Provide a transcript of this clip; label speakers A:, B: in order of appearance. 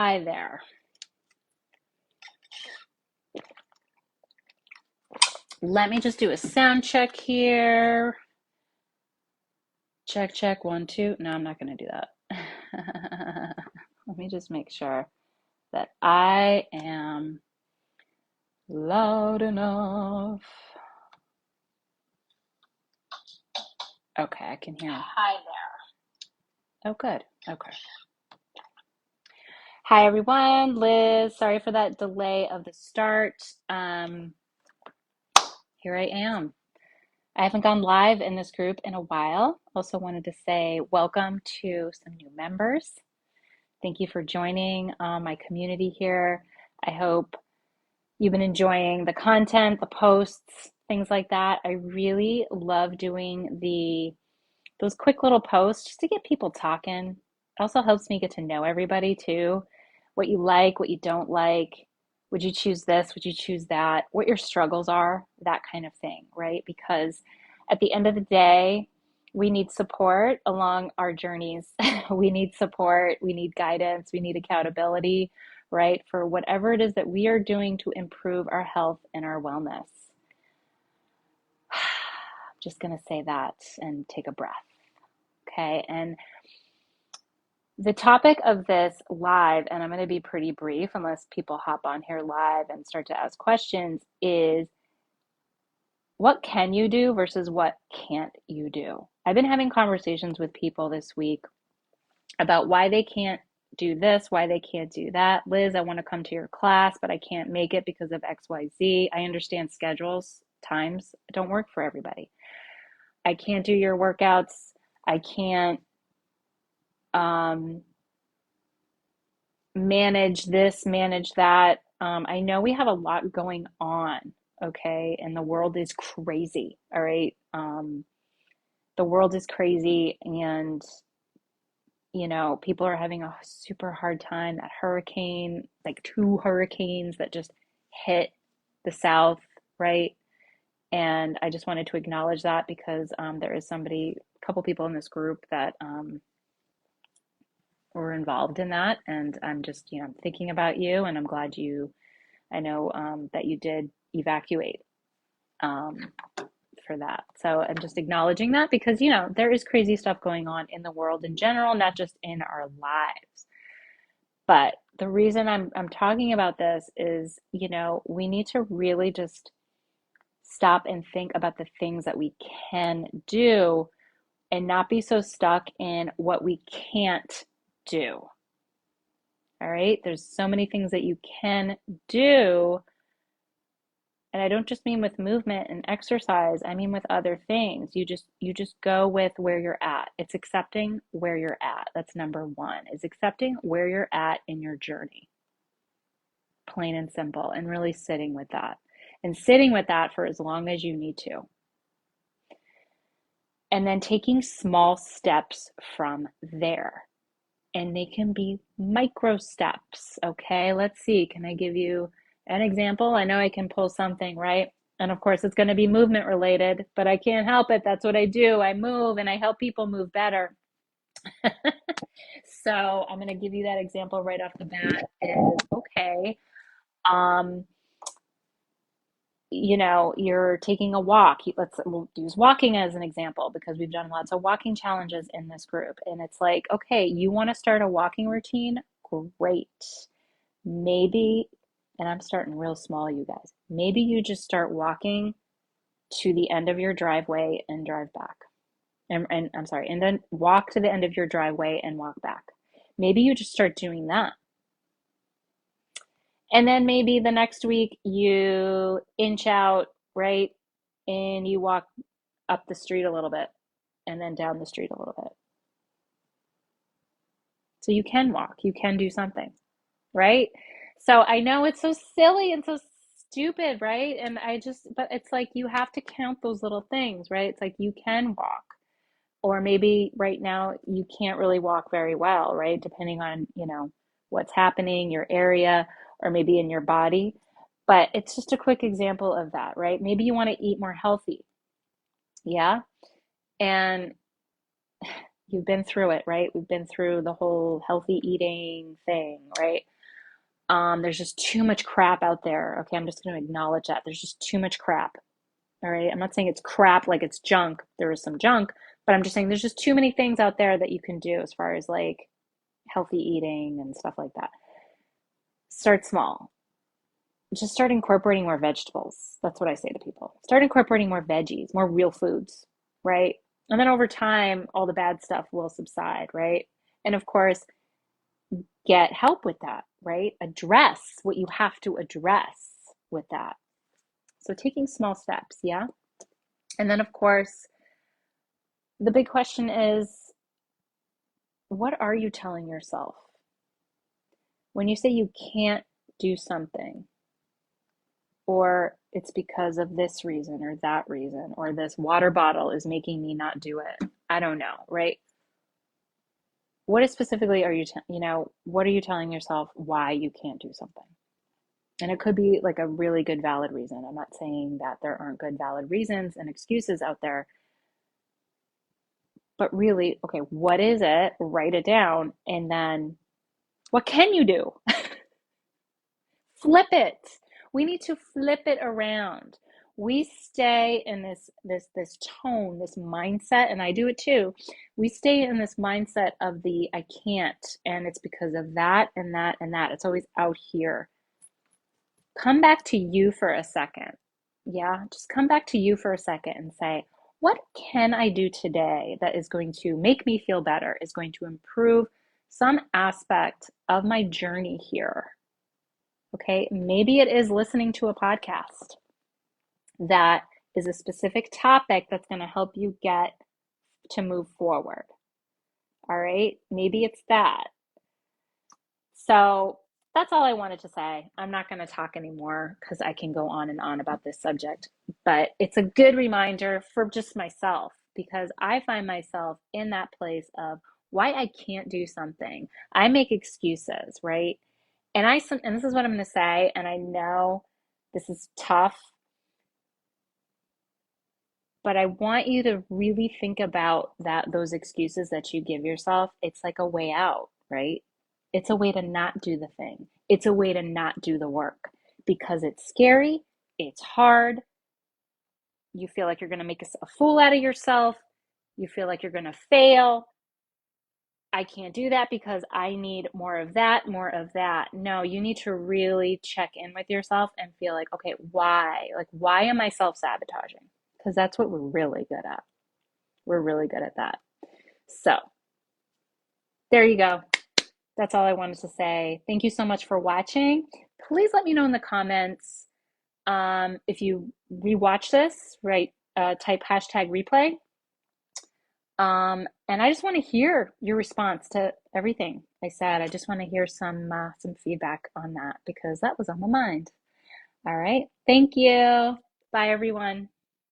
A: Hi there. Let me just do a sound check here. Check, check, one, two. No, I'm not going to do that. Let me just make sure that I am loud enough. Okay, I can hear. Hi there. Oh, good. Okay. Hi, everyone. Liz, sorry for that delay of the start. Here I am. I haven't gone live in this group in a while. Also wanted to say welcome to some new members. Thank you for joining my community here. I hope you've been enjoying the content, the posts, things like that. I really love doing those quick little posts just to get people talking. It also helps me get to know everybody too. What you like, what you don't like. Would you choose this? Would you choose that? What your struggles are, that kind of thing, right? Because at the end of the day, we need support along our journeys. We need support, we need guidance, we need accountability, right? For whatever it is that we are doing to improve our health and our wellness. I'm just going to say that and take a breath. Okay. And the topic of this live, and I'm going to be pretty brief unless people hop on here live and start to ask questions, is what can you do versus what can't you do? I've been having conversations with people this week about why they can't do this, why they can't do that. Liz, I want to come to your class, but I can't make it because of XYZ. I understand schedules, times don't work for everybody. I can't do your workouts. I can't manage this, manage that. I know we have a lot going on, okay? And the world is crazy, all right? The world is crazy, and people are having a super hard time. That hurricane, like two hurricanes that just hit the South, right? And I just wanted to acknowledge that because there is a couple people in this group that were involved in that. And I'm just, I'm thinking about you, and I'm glad I know that you did evacuate um, for that. So I'm just acknowledging that because, there is crazy stuff going on in the world in general, not just in our lives. But the reason I'm talking about this is, we need to really just stop and think about the things that we can do and not be so stuck in what we can't do. All right? There's so many things that you can do. And I don't just mean with movement and exercise, I mean with other things. You just go with where you're at. It's accepting where you're at. That's number one, is accepting where you're at in your journey. Plain and simple, and really sitting with that. And sitting with that for as long as you need to. And then taking small steps from there. And they can be micro steps, okay? Let's see, can I give you an example? I know I can pull something, right? And of course, it's going to be movement related, but I can't help it. That's what I do. I move and I help people move better. So I'm going to give you that example right off the bat is, okay, um, you're taking a walk. We'll use walking as an example because we've done lots of walking challenges in this group. And it's like, okay, you want to start a walking routine? Great. Maybe, and I'm starting real small, you guys. Maybe you just start walking to the end of your driveway and drive back. And I'm sorry, and then walk to the end of your driveway and walk back. Maybe you just start doing that. And then maybe the next week you inch out, right? And you walk up the street a little bit and then down the street a little bit. So you can walk, you can do something, right? So I know it's so silly and so stupid, right? But it's like you have to count those little things, right? It's like you can walk. Or maybe right now you can't really walk very well, right? Depending on, what's happening, your area, or maybe in your body. But it's just a quick example of that, right? Maybe you want to eat more healthy. Yeah. And You've been through it, right? We've been through the whole healthy eating thing, right? There's just too much crap out there. Okay, I'm just going to acknowledge that. There's just too much crap. All right. I'm not saying it's crap like it's junk. There is some junk, but I'm just saying there's just too many things out there that you can do as far as like healthy eating and stuff like that. Start small. Just start incorporating more vegetables. That's what I say to people. Start incorporating more veggies, more real foods, right? And then over time, all the bad stuff will subside, right? And of course, get help with that, right? Address what you have to address with that. So taking small steps, yeah? And then, of course, the big question is, what are you telling yourself? When you say you can't do something, or it's because of this reason or that reason, or this water bottle is making me not do it. I don't know, right? What is specifically are you, what are you telling yourself why you can't do something? And it could be like a really good, valid reason. I'm not saying that there aren't good, valid reasons and excuses out there, but really, okay, what is it? Write it down. And then what can you do? Flip it. We need to flip it around. We stay in this tone, this mindset, and I do it too. We stay in this mindset of the I can't, and it's because of that and that and that. It's always out here. Come back to you for a second. Yeah, just come back to you for a second and say, what can I do today that is going to make me feel better, is going to improve some aspect of my journey here? Okay, maybe it is listening to a podcast that is a specific topic that's going to help you get to move forward. All right, maybe it's that. So that's all I wanted to say. I'm not going to talk anymore because I can go on and on about this subject, but it's a good reminder for just myself because I find myself in that place of why I can't do something. I make excuses, right? And this is what I'm going to say, and I know this is tough, but I want you to really think about that those excuses that you give yourself. It's like a way out, right? It's a way to not do the thing. It's a way to not do the work because it's scary, it's hard. You feel like you're going to make a fool out of yourself. You feel like you're going to fail. I can't do that because I need more of that, more of that. No, you need to really check in with yourself and feel like, okay, why? Like, why am I self-sabotaging? Because that's what we're really good at. We're really good at that. So, there you go. That's all I wanted to say. Thank you so much for watching. Please let me know in the comments if you rewatch this, right? Type hashtag replay. And I just want to hear your response to everything I said. I just want to hear some feedback on that because that was on my mind. All right. Thank you. Bye, everyone.